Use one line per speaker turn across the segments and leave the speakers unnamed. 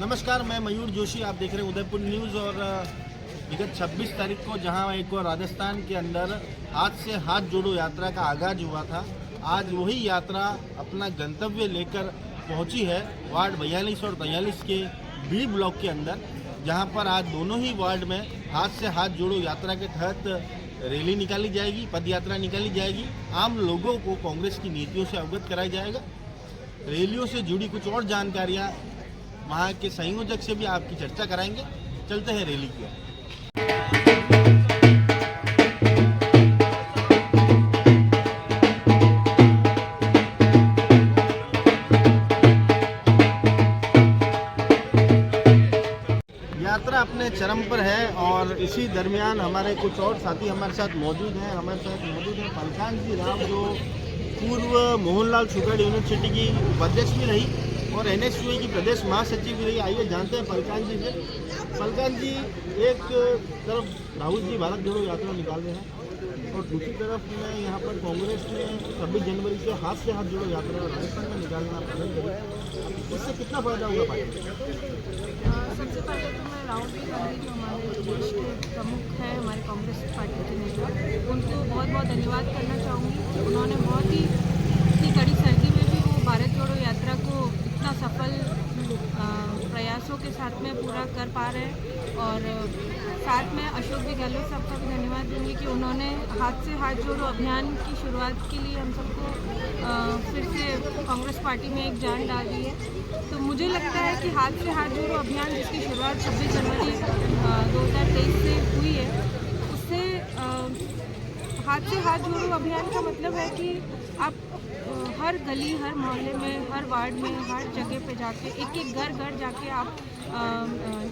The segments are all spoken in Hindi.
नमस्कार, मैं मयूर जोशी। आप देख रहे हैं उदयपुर न्यूज़। और विगत 26 तारीख को जहां एक और राजस्थान के अंदर हाथ से हाथ जोड़ो यात्रा का आगाज हुआ था, आज वही यात्रा अपना गंतव्य लेकर पहुंची है वार्ड 42 और 43 के बी ब्लॉक के अंदर, जहां पर आज दोनों ही वार्ड में हाथ से हाथ जोड़ो यात्रा के तहत रैली निकाली जाएगी, पद यात्रा निकाली जाएगी। आम लोगों को कांग्रेस की नीतियों से अवगत कराया जाएगा। रैलियों से जुड़ी कुछ और जानकारियाँ वहाँ के संयोजक से भी आपकी चर्चा कराएंगे। चलते हैं रैली की। यात्रा अपने चरम पर है और इसी दरमियान हमारे कुछ और साथी हमारे साथ मौजूद हैं। पलकान जी राव, जो पूर्व मोहनलाल शुगर यूनिवर्सिटी की उपाध्यक्ष भी रही और NSUI की प्रदेश महासचिव भी रही। आइए जानते हैं पलकान जी से। पलकान जी, एक तरफ राहुल जी भारत जोड़ो यात्रा निकाल रहे हैं और दूसरी तरफ में यहाँ पर कांग्रेस ने 26 जनवरी से हाथ जोड़ो यात्रा राजस्थान में निकालना पसंद करें, इससे कितना फायदा होगा पार्टी?
सबसे पहले तो मैं राहुल गांधी जो हमारे देश के प्रमुख हैं, हमारे कांग्रेस पार्टी के नेता, उनको बहुत बहुत धन्यवाद करना चाहूँगी। उन्होंने बहुत ही इतनी कड़ी सर्दी में भी वो भारत जोड़ो यात्रा को इतना सफल प्रयासों के साथ में पूरा कर पा रहे हैं। और साथ में अशोक जी गहलोत साहब का भी धन्यवाद दूंगी कि उन्होंने हाथ से हाथ जोड़ो अभियान की शुरुआत के लिए हम सबको फिर से कांग्रेस पार्टी में एक जान डाल दी है। तो मुझे लगता है कि हाथ से हाथ जोड़ो अभियान, जिसकी शुरुआत 26 जनवरी 2023 से हुई है, उससे हाथ से हाथ जोड़ो अभियान का मतलब है कि आप हर गली, हर मोहल्ले में, हर वार्ड में, हर जगह पे जाके एक घर जाके आप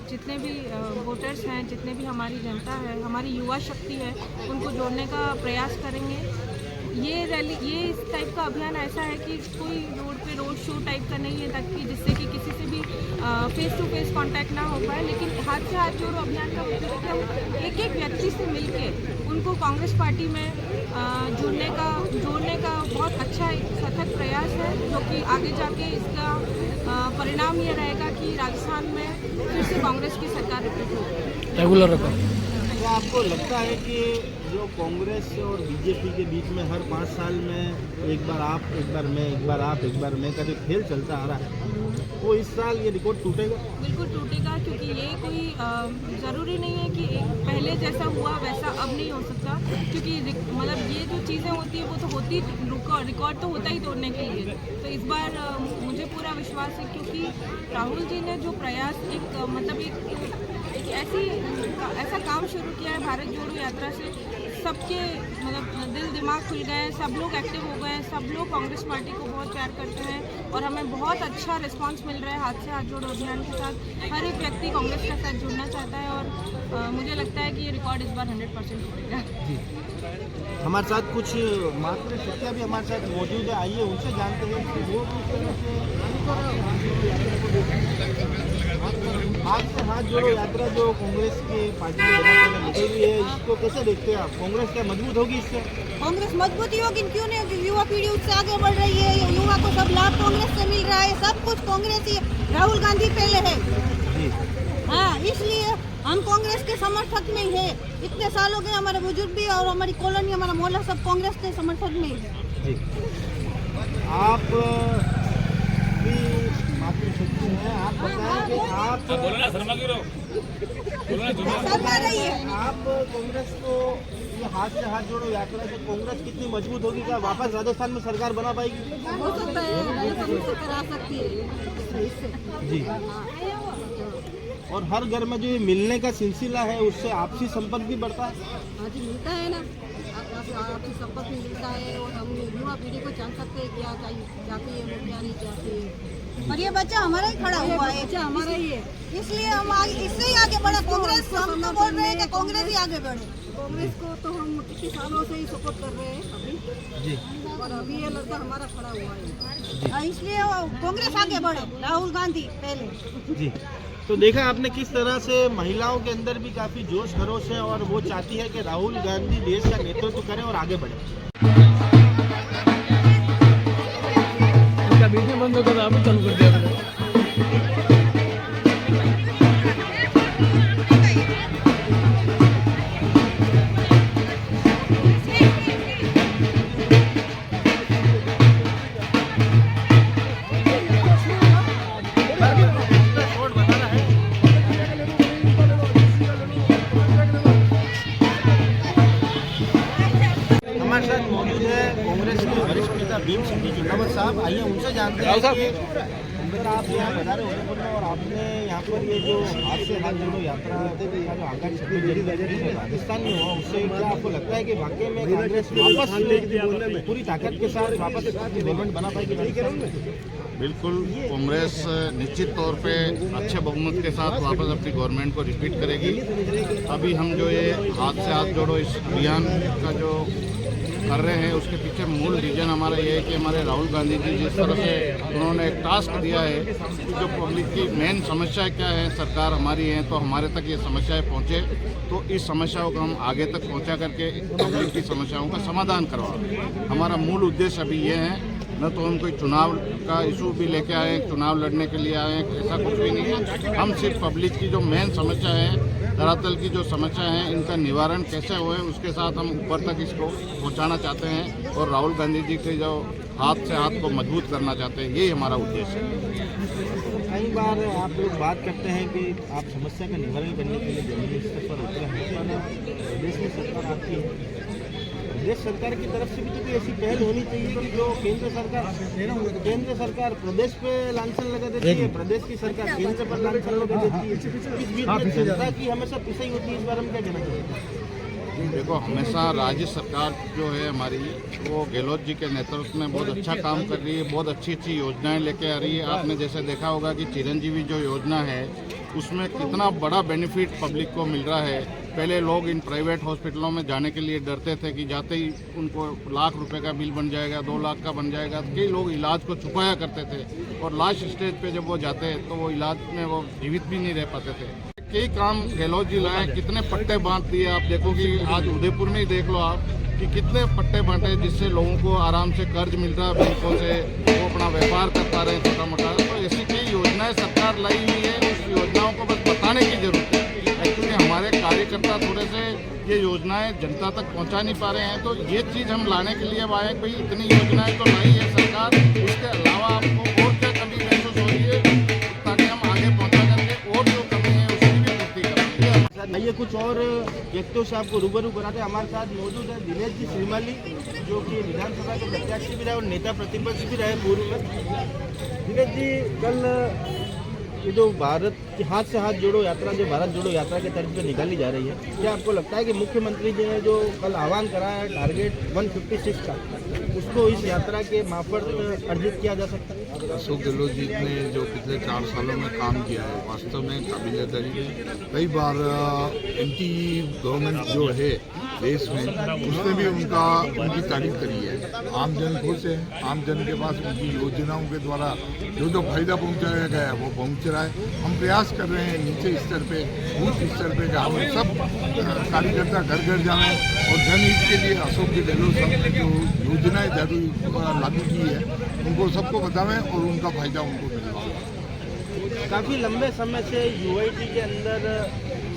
जितने भी वोटर्स हैं, जितने भी हमारी जनता है, हमारी युवा शक्ति है, उनको जोड़ने का प्रयास करेंगे। ये रैली, ये इस टाइप का अभियान ऐसा है कि कोई रोड शो टाइप का नहीं है, ताकि जिससे कि किसी से भी फेस टू फेस कांटेक्ट ना हो पाए। लेकिन हाथ से हाथ जोड़ो अभियान का मतलब है कि हम एक व्यक्ति से मिलके उनको कांग्रेस पार्टी में जोड़ने का बहुत अच्छा एक सतत प्रयास है, जो कि आगे जाके इसका परिणाम ये रहेगा कि राजस्थान में फिर से कांग्रेस की सरकार रेगुलर होगा।
तो आपको लगता है कि जो कांग्रेस और बीजेपी के बीच में हर 5 साल में एक बार आप, एक बार मैं, एक बार आप, एक बार मैं का जो खेल चलता आ रहा है, वो इस साल ये रिकॉर्ड टूटेगा?
बिल्कुल टूटेगा, क्योंकि ये कोई ज़रूरी नहीं है कि पहले जैसा हुआ वैसा अब नहीं हो सकता। क्योंकि मतलब ये जो चीज़ें होती है वो तो होती, रिकॉर्ड तो होता ही तोड़ने के लिए। तो इस बार मुझे पूरा विश्वास है, क्योंकि राहुल जी ने जो प्रयास ऐसा काम शुरू किया है भारत जोड़ो यात्रा से, सबके मतलब दिल दिमाग खुल गए हैं, सब लोग एक्टिव हो गए हैं, सब लोग कांग्रेस पार्टी को बहुत प्यार करते हैं और हमें बहुत अच्छा रिस्पांस मिल रहा है हाथ से हाथ जोड़ो अभियान के साथ। हर एक व्यक्ति कांग्रेस के साथ जुड़ना चाहता है और मुझे लगता है कि ये रिकॉर्ड इस बार 100% टूटेगा।
जी, हमारे साथ कुछ मातृशक्तियाँ भी हमारे साथ मौजूद है। आइए उनसे जानते हैं कि वो किस तरह से हाथ से हाथ जोड़ो यात्रा जो कांग्रेस की पार्टी में निकल रही है, इसको कैसे देखते हैं आप? कांग्रेस क्या मजबूत होगी इससे?
कांग्रेस मजबूती होगी, क्यों नहीं? युवा पीढ़ी उससे आगे बढ़ रही है, युवा को सब लाभ कांग्रेस से मिल रहा है, सब कुछ कांग्रेस ही। राहुल गांधी पहले है
जी।
हाँ, इसलिए हम कांग्रेस के समर्थक में ही है। इतने साल हो गए, हमारे बुजुर्ग भी और हमारी कॉलोनी, हमारा मोहल्ला सब कांग्रेस के समर्थक में ही है।
जी, आप भी मातृशक्ति हैं, आप बताएं कि आप
शर्मा रही है।
आप कांग्रेस को ये हाथ से हाथ जोड़ो यात्रा से कांग्रेस कितनी मजबूत होगी? क्या वापस राजस्थान में सरकार बना पाएगी?
हो सकता है, राजस्थान से करा सकती है
जी। और हर घर में जो ये मिलने का सिलसिला है, उससे आपसी संपर्क भी बढ़ता है।
हाँ जी, मिलता है ना, आपसी संपर्क भी मिलता है और हम युवा पीढ़ी को जान सकते हैं क्या चाहती है, वो क्या नहीं चाहती है। और ये बच्चा हमारा ही खड़ा हुआ है, बच्चा हमारा ही है, इसलिए हम इससे ही आगे बढ़े। कांग्रेस हम तो बोल रहे हैं कि कांग्रेस ही आगे बढ़े। कांग्रेस को तो हम कितने सालों से ही सपोर्ट कर रहे हैं अभी
जी,
और अभी ये लड़का हमारा खड़ा हुआ है, इसलिए कांग्रेस आगे बढ़े, राहुल गांधी पहले।
जी। तो देखा आपने किस तरह से महिलाओं के अंदर भी काफ़ी जोश खरोश है और वो चाहती है कि राहुल गांधी देश का नेतृत्व करें और आगे बढ़े।
वीडियो बंद होगा तो आप चालू कर दिया।
जानते हैं कि अगर आप यहाँ बता रहे उदयपुर में और आपने यहाँ पर ये जो हाथ से हाथ जोड़ो यात्रा का जो आगाज 26 जनवरी राजस्थान में हुआ, उससे क्या आपको लगता है कि वाकई में कांग्रेस वापस पूरी ताकत के साथ वापस गवर्नमेंट बना पाएगी?
बिल्कुल, कांग्रेस निश्चित तौर पे अच्छे बहुमत के साथ वापस अपनी गवर्नमेंट को रिपीट करेगी। अभी हम जो ये हाथ से हाथ जोड़ो इस अभियान का जो कर रहे हैं, उसके पीछे मूल रीजन हमारा ये है कि हमारे राहुल गांधी जी जिस तरह से उन्होंने एक टास्क दिया है कि जो पब्लिक की मेन समस्या क्या है, सरकार हमारी है तो हमारे तक ये समस्याएं पहुँचे, तो इस समस्याओं को हम आगे तक पहुँचा करके पब्लिक की समस्याओं का समाधान करवाएं। हमारा मूल उद्देश्य अभी ये है, न तो हम कोई चुनाव का इशू भी लेके आए, चुनाव लड़ने के लिए आए, ऐसा कुछ भी नहीं है। हम सिर्फ पब्लिक की जो मेन समस्या है, धरातल की जो समस्या है, इनका निवारण कैसे हुए उसके साथ हम ऊपर तक इसको पहुंचाना चाहते हैं और राहुल गांधी जी के जो हाथ से हाथ को मजबूत करना चाहते हैं, यही हमारा उद्देश्य है।
कई बार आप लोग बात करते हैं कि आप समस्या का निवारण करने के लिए जमीनी स्तर पर उतरे हैं, प्रदेश में सरकार आपकी है, प्रदेश सरकार की तरफ से भी तो कोई ऐसी पहल होनी चाहिए कि जो केंद्र सरकार प्रदेश पे लांछन लगा देती है, प्रदेश की सरकार केंद्र पर लांछन लगा देती है। इस बीच में जनता की हमेशा पिसाई होती है, इस बारे में क्या कहना चाहिए?
देखो, हमेशा राज्य सरकार जो है हमारी, वो गहलोत जी के नेतृत्व में बहुत अच्छा काम कर रही है, बहुत अच्छी अच्छी योजनाएं लेके आ रही है। आपने जैसे देखा होगा कि चिरंजीवी जो योजना है, उसमें कितना बड़ा बेनिफिट पब्लिक को मिल रहा है। पहले लोग इन प्राइवेट हॉस्पिटलों में जाने के लिए डरते थे कि जाते ही उनको लाख रुपए का बिल बन जाएगा, 2 लाख का बन जाएगा। कई लोग इलाज को छुपाया करते थे और लास्ट स्टेज पे जब वो जाते तो वो इलाज में वो जीवित भी नहीं रह पाते थे। कई काम गहलोत जी लाए, कितने पट्टे बांट दिए। आप देखो कि आज उदयपुर में ही देख लो आप कि कितने पट्टे बांटे, जिससे लोगों को आराम से कर्ज मिल रहा है बैंकों से, वो अपना व्यापार कर पा रहे हैं छोटा मोटा। तो ऐसी कई योजनाएं सरकार लाई हुई है, उस योजनाओं को बस बताने की जरूरत है। एक्चुअली हमारे कार्यकर्ता थोड़े से ये योजनाएं जनता तक पहुंचा नहीं पा रहे हैं, तो ये चीज़ हम लाने के लिए आए भाई इतनी योजनाएं तो लाई है सरकार, उसके अलावा आपको और क्या कमी महसूस हो रही है ताकि हम आगे पहुंचा करके और जो कमी है उसकी भी पूर्ति करेंगे।
आइए कुछ और व्यक्तियों से आपको रूबरू कराते हैं। हमारे साथ मौजूद है दिनेश जी श्रीमाली, जो कि विधानसभा के प्रत्याशी भी रहे और नेता प्रतिपक्ष भी रहे पूर्व में। दिनेश जी, कल ये जो भारत की हाथ से हाथ जोड़ो यात्रा, जो भारत जोड़ो यात्रा के तर्ज पे निकाली जा रही है, क्या आपको लगता है कि मुख्यमंत्री जी ने जो कल आह्वान करा है टारगेट 156 का, उसको इस यात्रा के मार्फत अर्जित किया जा सकता है?
अशोक गहलोत जी ने जो पिछले 4 सालों में काम किया है, वास्तव में काबिल तारीफ है। कई बार एंटी गवर्नमेंट जो है देश में, उसने भी उनकी तारीफ करी है। आम जन खुश है, आम जन के पास उनकी योजनाओं के द्वारा जो फायदा पहुंचाया गया है वो पहुंच रहा है। हम प्रयास कर रहे हैं नीचे स्तर पे, बूथ स्तर पे, हम सब कार्यकर्ता घर घर जाएं और जनहित के लिए अशोक गहलोत साहब ने जो योजनाएं लागू की है उनको सबको बतावें और उनका फायदा उनको मिलवाएं।
काफ़ी लंबे समय से यूआईटी के अंदर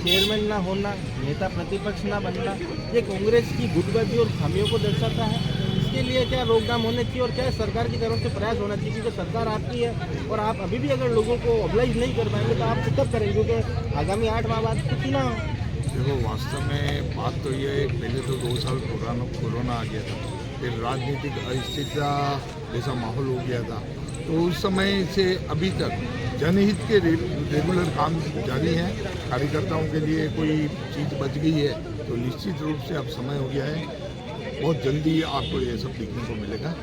चेयरमैन ना होना, नेता प्रतिपक्ष ना बनना, ये कांग्रेस की गुटबाजी और खामियों को दर्शाता है। इसके लिए क्या रोकथाम होने चाहिए और क्या सरकार की तरफ से प्रयास होना चाहिए? क्योंकि सरकार आपकी है और आप अभी भी अगर लोगों को ऑब्लाइज नहीं कर पाएंगे तो आप कब करेंगे? क्योंकि आगामी 8 माह बाद कुछ ना हो।
देखो, वास्तव में बात तो ये है, पहले तो 2 साल कोरोना आ गया था, फिर राजनीतिक अस्थिरता जैसा माहौल हो गया था, तो उस समय से अभी तक जनहित के रेगुलर काम जारी है। कार्यकर्ताओं के लिए कोई चीज़ बच गई है तो निश्चित रूप से अब समय हो गया है, बहुत जल्दी आपको ये सब देखने को मिलेगा,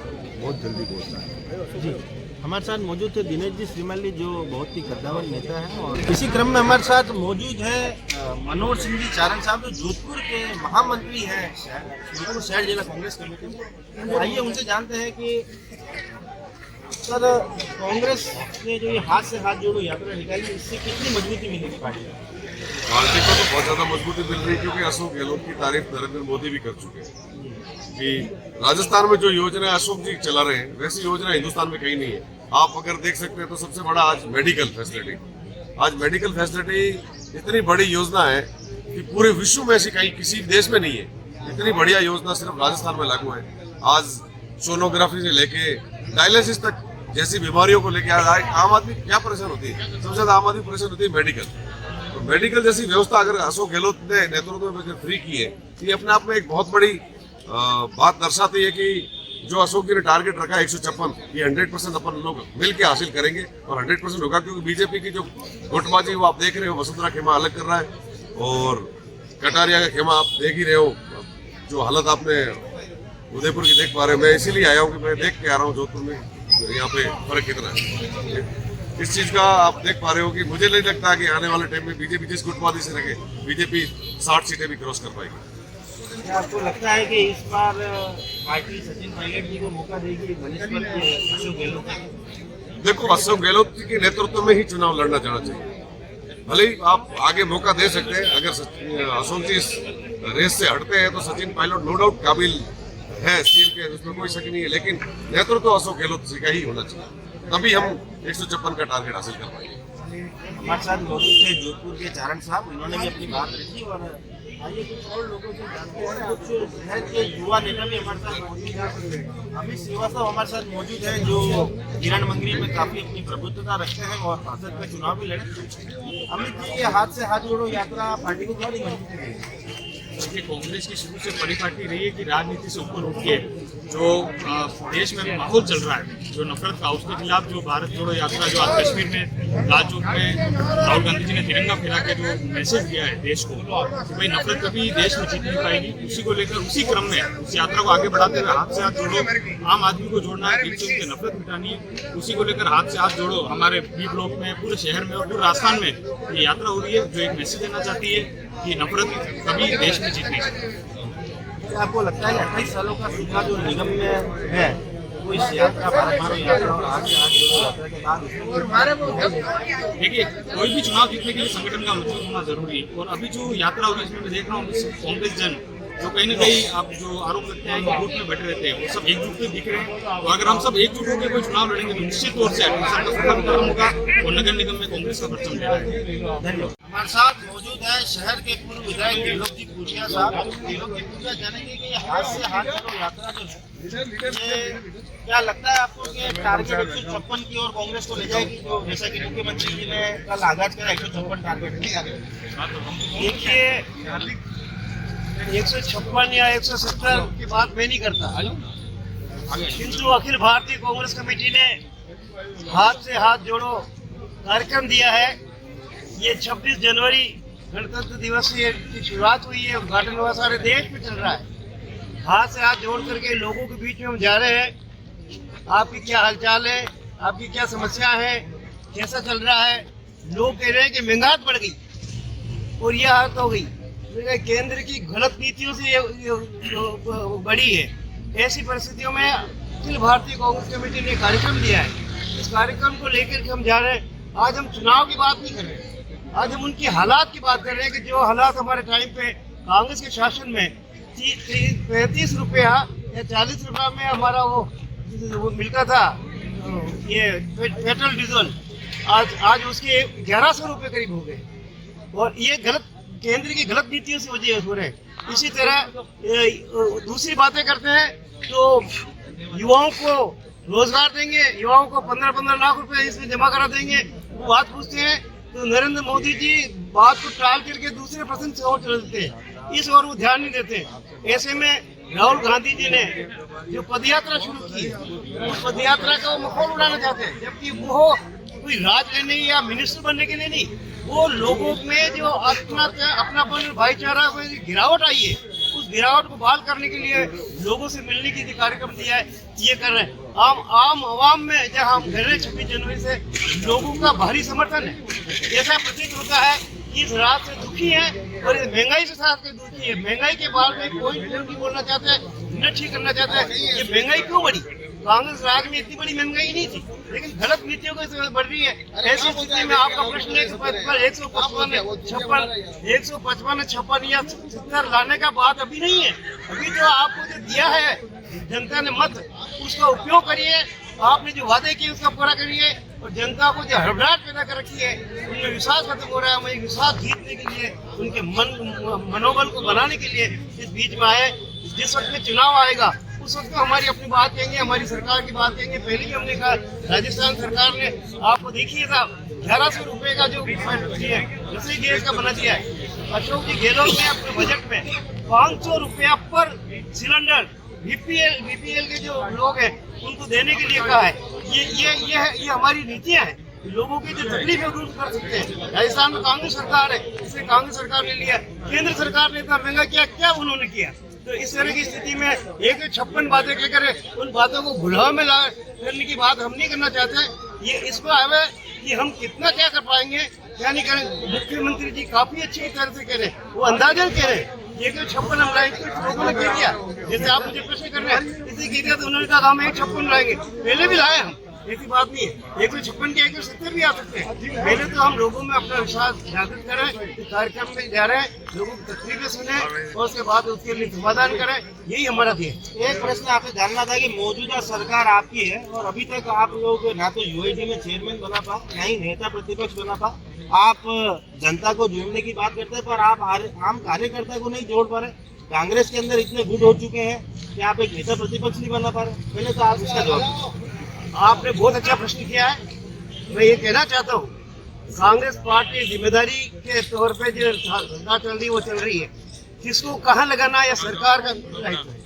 बहुत जल्दी घोषणा है।
जी, हमारे साथ मौजूद थे दिनेश जी श्रीमाली, जो बहुत ही कद्दावर नेता है। और इसी क्रम में हमारे साथ मौजूद है मनोहर सिंह जी चारण साहब, जो जोधपुर के महामंत्री हैं जोधपुर शहर जिला कांग्रेस कमेटी। आइए उनसे जानते हैं कि सर, कांग्रेस ने जो ये हाथ से हाथ जोड़ो यात्रा निकाली, इससे कितनी मजबूती मिलेगी पार्टी
पार्टी को? तो बहुत ज़्यादा मजबूती मिल रही है, क्योंकि अशोक गहलोत की तारीफ नरेंद्र मोदी भी कर चुके हैं कि राजस्थान में जो योजना अशोक जी चला रहे हैं, वैसी योजना हिंदुस्तान में कहीं नहीं है। आप अगर देख सकते हैं तो सबसे बड़ा आज मेडिकल फैसिलिटी, आज मेडिकल फैसिलिटी इतनी बड़ी योजना है कि पूरे विश्व में ऐसी कहीं किसी देश में नहीं है। इतनी बढ़िया योजना सिर्फ राजस्थान में लागू है। आज सोनोग्राफी से लेके डायलिसिस तक जैसी बीमारियों को लेके आज आम आदमी क्या परेशान होती है? सबसे ज्यादा आम आदमी परेशान होती है मेडिकल। तो मेडिकल जैसी व्यवस्था अगर अशोक गहलोत ने नेतृत्व में फ्री की है, तो ये अपने आप में एक बहुत बड़ी बात दर्शाती है कि जो अशोक जी ने टारगेट रखा 156, ये 100% अपन लोग मिल के हासिल करेंगे और 100% होगा, क्योंकि बीजेपी की जो गुटबाजी वो आप देख रहे हो, वसुंधरा खेमा अलग कर रहा है और कटारिया का खेमा आप देख ही रहे हो, जो हालत आपने उदयपुर की देख पा रहे हो। मैं इसीलिए आया हूँ कि मैं देख के आ रहा हूँ जोधपुर में यहाँ पे फर्क कितना है। इस चीज का आप देख पा रहे हो कि मुझे नहीं लगता कि आने वाले टाइम में बीजेपी जिस गुटबाजी से रखे, बीजेपी 60 सीटें भी क्रॉस कर पाएगी।
क्या आपको लगता है कि इस बार पार्टी सचिन पायलट जी को मौका देगी बनेश्वर के अशोक गहलोत को?
देखो, अशोक गहलोत जी के नेतृत्व में ही चुनाव लड़ना चाहना चाहिए। भले ही आप आगे मौका दे सकते हैं, अगर अशोक जी इस रेस से हटते हैं तो सचिन पायलट नो डाउट काबिल है सीट के, उसमें कोई शक नहीं है, लेकिन नेतृत्व तो अशोक गहलोत जी का ही होना चाहिए, तभी हम 156 का टारगेट हासिल कर पाएंगे।
हमारे साथ मौजूद थे जोधपुर के चारण साहब, इन्होंने भी अपनी बात रखी और आइए कुछ और लोगों से जानते हैं। कुछ शहर के युवा नेता भी हमारे साथ मौजूद हैं। अमित श्रीवास्तव हमारे साथ मौजूद है, जो किरण मंगरी में काफी अपनी प्रभुत्वता रखते हैं और सांसद में चुनाव भी लड़े। अमित जी, ये हाथ से हाथ जोड़ो यात्रा पार्टी को क्यों नहीं मजबूत करेगी?
ये कांग्रेस की शुरू से परिपाटी रही है कि राजनीति से ऊपर उठ के जो देश में माहौल चल रहा है, जो नफरत का, उसके खिलाफ जो भारत जोड़ो यात्रा, जो आज कश्मीर में लालचौक में राहुल गांधी जी ने तिरंगा फहरा के जो मैसेज दिया है देश को कि भाई नफरत कभी देश में जीत नहीं पाएगी, उसी को लेकर उसी क्रम में उस यात्रा को आगे बढ़ाते हुए हाथ से हाथ जोड़ो, आम आदमी को जोड़ना है, दिल से उनकी नफरत मिटानी है, उसी को लेकर हाथ से हाथ जोड़ो हमारे बी ब्लॉक में, पूरे शहर में और पूरे राजस्थान में ये यात्रा हो रही है, जो एक मैसेज देना चाहती है कि नफरत कभी देश में जीत नहीं सकती।
आपको लगता है कि 28 सालों का सूखा जो निगम में है वो इस यात्रा भारत मारो यात्रा और आगे यात्रा के बाद
देखिए, कोई भी चुनाव जीतने के लिए संगठन का मजबूत होना जरूरी है और अभी जो यात्रा हो रही है इसमें मैं देख रहा हूँ कांग्रेस जन जो कहीं ना कहीं आप जो आरोप लगते हैं कि ग्रुप में बैठे रहते हैं, वो सब एकजुट से दिख रहे हैं। तो अगर हम सब एकजुट होकर कोई चुनाव लड़ेंगे तो निश्चित तौर से खत्म होगा और नगर निगम में कांग्रेस का परचम ले रहा है।
धन्यवाद। हमारे साथ मौजूद है शहर के पूर्व विधायक त्रिलोक जी पूजिया साहब। त्रिलोक जी पूजिया, जानेंगे कि हाथ से हाथ जोड़ो यात्रा जो है, ये क्या लगता है आपको कि टारगेट 156 की ओर कांग्रेस को ले जाएगी, जो जैसा कि मुख्यमंत्री जी ने कल आगाज करा 156 टारगेट?
देखिए, 156 या 170 की बात मैं नहीं करता, किंतु अखिल भारतीय कांग्रेस कमेटी ने हाथ से हाथ जोड़ो कार्यक्रम दिया है। ये 26 जनवरी गणतंत्र दिवस की शुरुआत हुई है, उद्घाटन हुआ, सारे देश में चल रहा है। हाथ से हाथ जोड़ करके लोगों के बीच में हम जा रहे हैं। आपकी क्या हालचाल है, आपकी क्या समस्या है, कैसा चल रहा है? लोग कह रहे हैं कि महंगाई बढ़ गई और ये हालत हो गई, केंद्र की गलत नीतियों से ये बढ़ी है। ऐसी परिस्थितियों में अखिल भारतीय कांग्रेस कमेटी ने कार्यक्रम दिया है। इस कार्यक्रम को लेकर के हम जा रहे हैं। आज हम चुनाव की बात नहीं कर रहे, आज हम उनकी हालात की बात कर रहे हैं कि जो हालात हमारे टाइम पे कांग्रेस के शासन में 35 रुपया या 40 रुपया में हमारा वो मिलता था, ये पेट्रोल डीजल, आज उसके 1100 रुपये करीब हो गए और ये गलत केंद्र की गलत नीतियों से वजह हो रहे हैं। इसी तरह दूसरी बातें करते हैं तो युवाओं को रोजगार देंगे, युवाओं को 15-15 लाख रुपए इसमें जमा करा देंगे। वो बात पूछते हैं तो नरेंद्र मोदी जी बात को टाल करके दूसरे प्रश्न से और चल देते हैं, इस ओर वो ध्यान नहीं देते। ऐसे में राहुल गांधी जी ने जो पदयात्रा शुरू की, उस पदयात्रा का वो मखौल उड़ाना चाहते हैं, जबकि वो कोई राज लेने या मिनिस्टर बनने के लिए नहीं, वो लोगों में जो अपनापन भाईचारा में गिरावट आई है, उस गिरावट को बहाल करने के लिए लोगों से मिलने की कार्यक्रम दिया है, ये कर रहे हैं। आम आवाम में जहाँ हम घर रहे 26 जनवरी से लोगों का भारी समर्थन है। ऐसा प्रतीत होता है कि इस रात से दुखी है और इस महंगाई से साथ के दुखी है। महंगाई के बारे में कोई नहीं बोलना चाहता है, न ठीक करना चाहता है। ये महंगाई क्यों बढ़ी? कांग्रेस राज में इतनी बड़ी महंगाई नहीं थी, लेकिन गलत नीतियों की बढ़ रही है। ऐसी स्थिति में आपका प्रश्न है 155 या 70 लाने का बात अभी नहीं है। अभी जो आपको जो दिया है जनता ने मत, उसका उपयोग करिए। आपने जो वादे किए उसका पूरा करिए और जनता को जो हड़बड़ाहट पैदा कर रखी है उनमें विश्वास खत्म हो रहा है। हमें विश्वास जीतने के लिए, उनके मनोबल को बनाने के लिए इस बीच में आए। जिस वक्त में चुनाव आएगा उस वक्त हमारी अपनी बात कहेंगे, हमारी सरकार की बात कहेंगे। पहले भी हमने कहा, राजस्थान सरकार ने आपको देखिए था 1100 रुपए का जो रसोई गैस का बना दिया है। अशोक जी गहलोत ने अपने बजट में 500 रुपया पर सिलेंडर बीपीएल के जो लोग हैं उनको देने के लिए कहा है। ये हमारी नीतियां हैं, लोगों की जो तकलीफ है दूर कर सकते हैं। राजस्थान में कांग्रेस सरकार है, इसलिए कांग्रेस सरकार ने लिया। केंद्र सरकार ने इतना महंगा किया, क्या उन्होंने किया? तो इस तरह की स्थिति में 156 बातें कहकर उन बातों को भुलाव में करने की बात हम नहीं करना चाहते। ये इसको है कि हम कितना क्या कर पाएंगे क्या नहीं करें। मुख्यमंत्री जी काफी अच्छी तरह से कह रहे हैं, वो अंदाजन कह रहे हैं। 156 हम लाएंगे, कुछ लोगों ने कह दिया, जैसे आप मुझे प्रश्न कर रहे हैं, इसे कह दिया तो उन्होंने कहा हम 156 लाएंगे। पहले भी लाए हम, ऐसी बात नहीं है। 156 के 170 भी आ सकते हैं। पहले तो हम लोगों में अपना विश्वास जागृत करें, कार्यक्रम में जा रहे हैं, लोगों की तकलीफें सुने और उसके बाद उसके लिए समाधान करें, यही हमारा ध्येय।
एक प्रश्न आपसे जानना था कि मौजूदा सरकार आपकी है और अभी तक आप लोग ना तो यूआईडी में चेयरमैन बना पाए, ना ही नेता प्रतिपक्ष बना पाए। आप जनता को जोड़ने की बात करते हैं पर आप आम कार्यकर्ता को नहीं जोड़ पा रहे। कांग्रेस के अंदर इतने गुट हो चुके हैं कि आप एक नेता प्रतिपक्ष नहीं बना पा रहे। पहले तो आप इसका जवाब दीजिए।
आपने बहुत अच्छा प्रश्न किया है। मैं ये कहना चाहता हूँ, कांग्रेस पार्टी जिम्मेदारी के तौर पे जो धंधा चल रही है वो चल रही है। किसको कहाँ लगाना या सरकार का दायित्व है।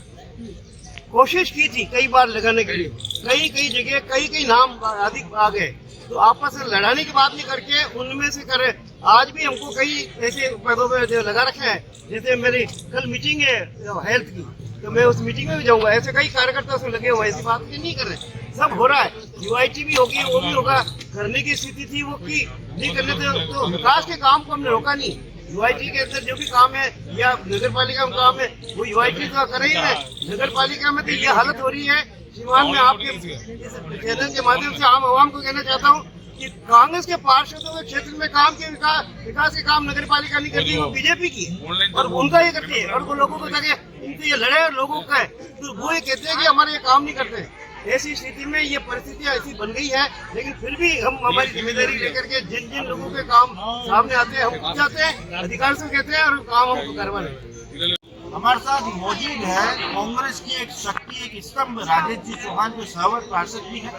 कोशिश की थी कई बार लगाने के लिए, कई जगह कई नाम अधिक आ गए, तो आपस में लड़ाने की बात नहीं करके उनमें से करें। आज भी हमको कई ऐसे पदों पे जो लगा रखे हैं, जैसे मेरी कल मीटिंग है हेल्थ की, तो मैं उस मीटिंग में भी जाऊंगा। ऐसे कई कार्यकर्ता उसमें लगे हुए, ऐसी बात नहीं कर रहे, सब हो रहा है। यूआईटी भी होगी, वो भी होगा, करने की स्थिति थी वो की नहीं करने तो विकास के काम को हमने रोका नहीं। यूआईटी के अंदर जो भी काम है या नगर पालिका में काम है वो यूआईटी तो कर रही है। नगर पालिका में तो ये हालत हो रही है। श्रीमान, मैं आपके चैनल के माध्यम से आम आवाम को कहना चाहता हूँ कि कांग्रेस के पार्षदों के क्षेत्र में काम के विकास के काम नगर पालिका नहीं करती, वो बीजेपी की है और उनका ये करती है। और वो लोगों को ताकि इनसे ये लड़े लोगों का है, तो वो ये कहते हैं कि हमारे ये काम नहीं करते। ऐसी स्थिति में ये परिस्थितियाँ ऐसी बन गई है, लेकिन फिर भी हम हमारी जिम्मेदारी लेकर के जिन लोगों के काम सामने आते हैं हम पूछ जाते हैं, अधिकार से कहते हैं और काम हमको करवाने।
हमारे साथ मौजूद है कांग्रेस की एक शक्ति, एक स्तंभ राजेश जी चौहान, जो सहवत पार्षद भी है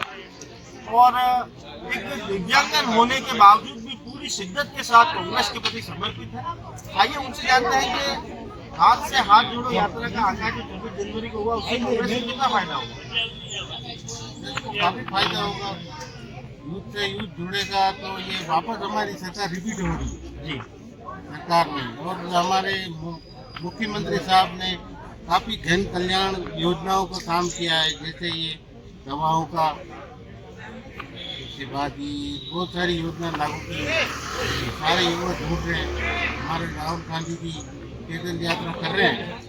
और एक दिव्यांगन होने के बावजूद भी पूरी शिद्दत के साथ कांग्रेस के प्रति समर्पित है। आइए उनसे जानते हैं कि हाथ से हाथ जोड़ो यात्रा का आगाज जो 24 जनवरी को हुआ, उससे कांग्रेस को कितना फायदा होगा?
काफी फायदा होगा। यूथ से यूथ जुड़ेगा तो ये वापस हमारी सरकार रिपीट होगी जी सरकार में। और हमारे मुख्यमंत्री साहब ने काफी जन कल्याण योजनाओं का काम किया है, जैसे ये दवाओं का, उसके बाद ये बहुत सारी योजना लागू की है। सारे युवक जुड़ रहे हैं। हमारे राहुल गांधी भी पैदल यात्रा कर रहे हैं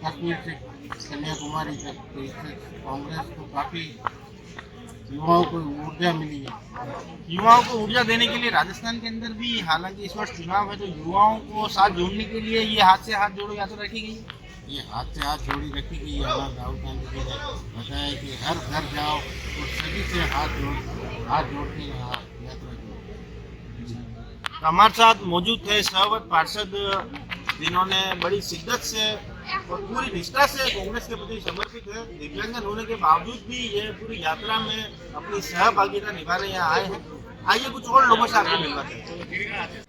कश्मीर से कन्याकुमारी तक, तो इससे कांग्रेस को काफी युवाओं को ऊर्जा मिली है।
युवाओं को ऊर्जा देने के लिए राजस्थान के अंदर भी, हालांकि इस वर्ष चुनाव है, तो युवाओं को साथ जोड़ने के लिए ये हाथ से हाथ जोड़ो यात्रा रखी गई है।
ये हाथ से हाथ जोड़ी रखी गई है। हमारे राहुल गांधी जी ने बताया कि हर घर जाओ और सभी से हाथ जोड़ के यात्रा करो।
हमारे साथ मौजूद थे सहवत पार्षद, जिन्होंने बड़ी शिद्दत से और पूरी निष्ठा से कांग्रेस के प्रति समर्पित है। दिव्यांगन होने के बावजूद भी ये पूरी यात्रा में अपनी सहभागिता निभाने यहाँ आए हैं। आइए कुछ और लोगों से आपको मिलवाते हैं।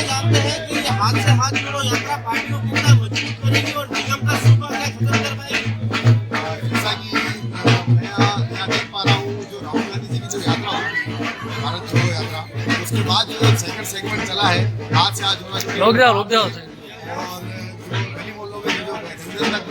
जानते हैं कि हाथ से हाथ जोड़ो यात्रा पार्टी को कितना मजबूत करेगी और निगम का सूबा क्या खत्म कर पाएगी।
जैसा कि मैं यहाँ देख पा रहा हूँ, जो राहुल गांधी जी की जो यात्रा होगी, भारत जोड़ो यात्रा, उसके बाद जो सेकंड सेगमेंट चला है हाथ से हाथ जोड़ना, और गली मोहल्लों में जो तक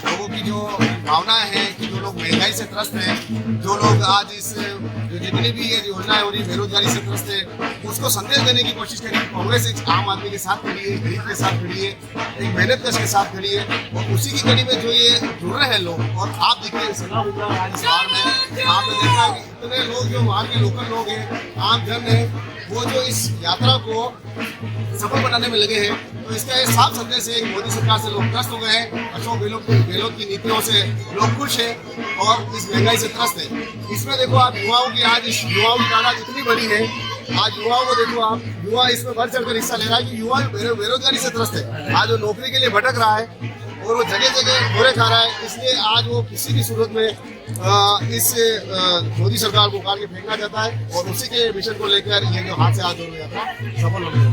लोगों की जो भावनाएं हैं कि जो लोग महंगाई से त्रस्त हैं, जो लोग आज इस जो जितनी भी ये योजना है उन्हीं बेरोजगारी से त्रस्त है, उसको संदेश देने की कोशिश करी। कांग्रेस एक आम आदमी के साथ खड़ी है, गरीब के साथ खड़ी है, एक मेहनतकश के साथ खड़ी है, और उसी की कड़ी में जो ये जुड़ रहे हैं लोग। और आप देखिए राजस्थान में आपने देखा कि इतने लोग जो वहाँ के लोकल लोग हैं, आम जन है, वो जो इस यात्रा को सफल बनाने में लगे हैं। तो इसका एक साफ संदेश है कि मोदी सरकार से लोग त्रस्त हो गए हैं, अशोक गहलोत की नीतियों से लोग खुश हैं और इस महंगाई से त्रस्त है। इसमें देखो आप युवाओं की आज इस युवाओं की तादाद इतनी बड़ी है, आज युवाओं को देखो आप, युवा इसमें बढ़ चढ़कर हिस्सा ले रहा है कि युवा बेरोजगारी से त्रस्त है, आज वो नौकरी के लिए भटक रहा है और वो जगह जगह घोरे खा रहा है। इसलिए आज वो किसी भी सूरत में इस मोदी सरकार को उखाड़ के फेंकना चाहता है और उसी के मिशन को लेकर ये जो हाथ से हाथ जोड़ो यात्रा सफल हो गई है।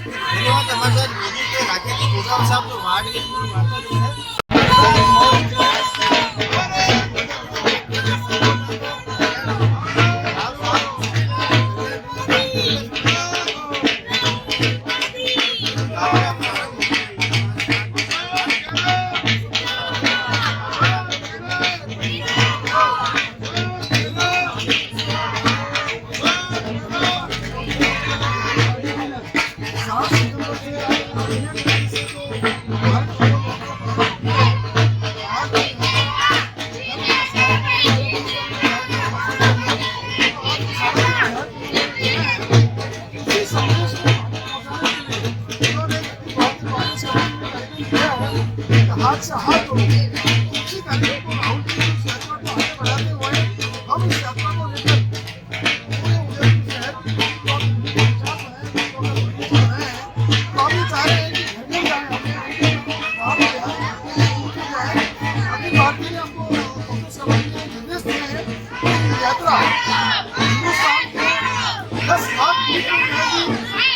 धन्यवाद हमारे साथ मोदी के राकेश गोसावी साहब जो वार्ड के पूर्व वार्ता जो है
हाथ से हाथ जोड़ो। उसी कार्यक्रम को राहुल जी इस यात्रा को आगे बढ़ाते हुए हम इस यात्रा को लेकर पूरे उदयपुर शहर की तो हम ये चाह रहे हैं कि घर में जाए अखिल भारतीय ने हमको कांग्रेस सभापति ने निर्देश दिए हैं कि यात्रा हिंदुस्तान के 10 लाख बूथ में जाएगी,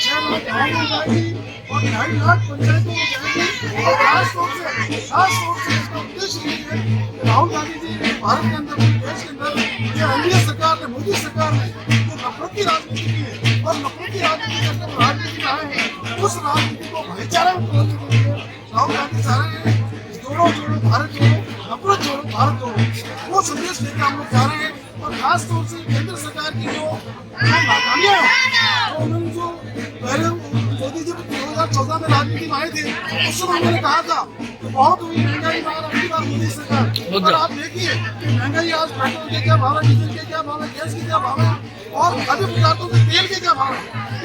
6 लाख गाँव में जाएगी और 2.5 लाख पंचायतों में जाएगी। और खास तौर से इसका उद्देश्य ये है कि राहुल गांधी जी भारत के अंदर, देश के अंदर जो एनडीए सरकार ने, मोदी सरकार ने जो नफरत की राजनीति की है और नफरत की राजनीति करके राजनीति में आए हैं, उस राजनीति को भाईचारा में बदलने के लिए राहुल गांधी चाह रहे हैं जोड़ो जोड़ो भारत जोड़ो, नफरत जोड़ो भारत जोड़ो, वो संदेश लेकर हम लोग जा रहे हैं। और खास तौर से केंद्र सरकार की जो नाकामियां हैं, उन्होंने जो पहले मोदी जी 2014 में राजनीति में आए थे, उस समय उन्होंने कहा था कि बहुत हुई महंगाई बार अगली बार मोदी सरकार। और आप देखिए कि महंगाई आज पेट्रोल के क्या भाव है, डीजल के क्या भाव है, गैस के क्या भाव है और खाद्य पदार्थों के तेल के क्या भाव है।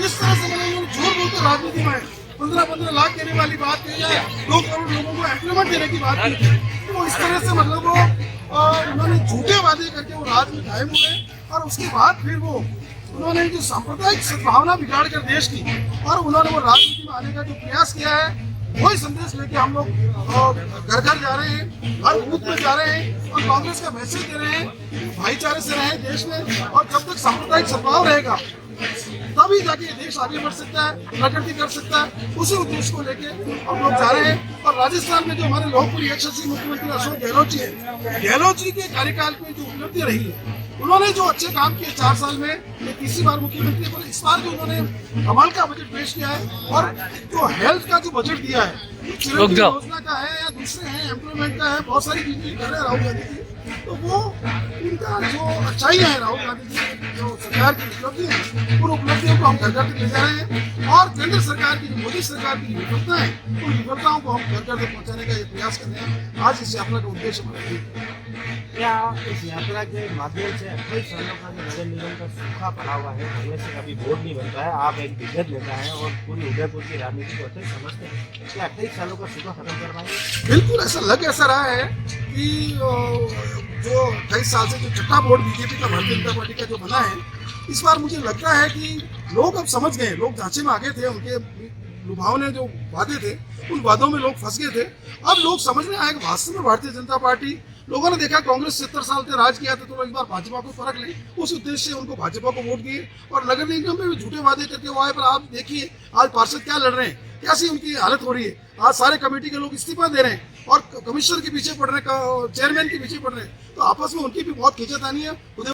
इस तरह से मैंने झूठ बोलकर राजनीति में 15-15 लाख देने वाली बात की जाए, 2 करोड़ लोगों को एम्प्लॉयमेंट देने की बात की, तो इस तरह से मतलब वो उन्होंने झूठे वादे करके वो राज में कायम हुए। और उसके बाद फिर वो उन्होंने जो सांप्रदायिक सद्भावना बिगाड़ कर देश की और उन्होंने वो राजनीति में आने का जो प्रयास किया है, वही संदेश लेके हम लोग घर घर जा रहे हैं, हर बूथ में जा रहे हैं और कांग्रेस का मैसेज दे रहे हैं भाईचारे से रहे देश में। और जब तक सांप्रदायिक सद्भाव रहेगा तभी जाके देश आगे बढ़ सकता है, प्रगति कर सकता है। उसी उद्देश्य को लेके हम लोग जा रहे हैं। और राजस्थान में जो हमारे लोकप्रिय यशस्वी मुख्यमंत्री अशोक गहलोत जी है, गहलोत जी के कार्यकाल में जो उपलब्धि रही है, उन्होंने जो अच्छे काम किए 4 साल में, ये तीसरी बार मुख्यमंत्री, पर इस बार जो उन्होंने कमाल का बजट पेश किया है और जो हेल्थ का जो बजट दिया है, चिरंजीवी योजना का है या दूसरे हैं, एम्प्लॉयमेंट का है, बहुत सारी चीजें कर रहे हैं राहुल गांधी जी। तो वो उनका जो अच्छाई है राहुल गांधी जी जो सरकार की उपलब्धि है, उन उपलब्धियों को हम घर घर तक ले जा रहे हैं। और केंद्र सरकार की, मोदी सरकार की विफलता है, उन विफलताओं को हम घर घर तक पहुँचाने का ये प्रयास कर रहे हैं। आज इस यात्रा का उद्देश्य हमारा
क्या इस यात्रा के माध्यम से 28 सालों का जो नगर निगम का सूखा पड़ा हुआ है, पहले से कभी बोर्ड नहीं बनता है, आप एक दिग्गज नेता है और पूरी उदयपुर की राजनीति को अच्छे समझते हैं, क्या 28 सालों का सूखा खत्म कर पाएंगे?
बिल्कुल ऐसा रहा है कि जो 28 साल से जो छठा बोर्ड बीजेपी का, भारतीय जनता पार्टी का जो बना है, इस बार मुझे लगता है कि लोग अब समझ गए, लोग जांचे में आगे थे, उनके लुभावने जो वादे थे उन वादों में लोग फंस गए थे। अब लोग समझने आए कि वास्तव में भारतीय जनता पार्टी, लोगों ने देखा कांग्रेस 70 साल से राज किया था, तो इस बार भाजपा को फर्क ले, उस उद्देश्य से उनको भाजपा को वोट दिए। और नगर निगम में भी झूठे वादे करके वो आए, पर आप देखिए आज पार्षद क्या लड़ रहे हैं, कैसी उनकी हालत हो रही है। आज सारे कमेटी के लोग इस्तीफा दे रहे हैं और कमिश्नर के पीछे पड़ रहे हैं, चेयरमैन के पीछे पड़ रहे हैं, तो आपस में उनकी भी बहुत खींचातानी है।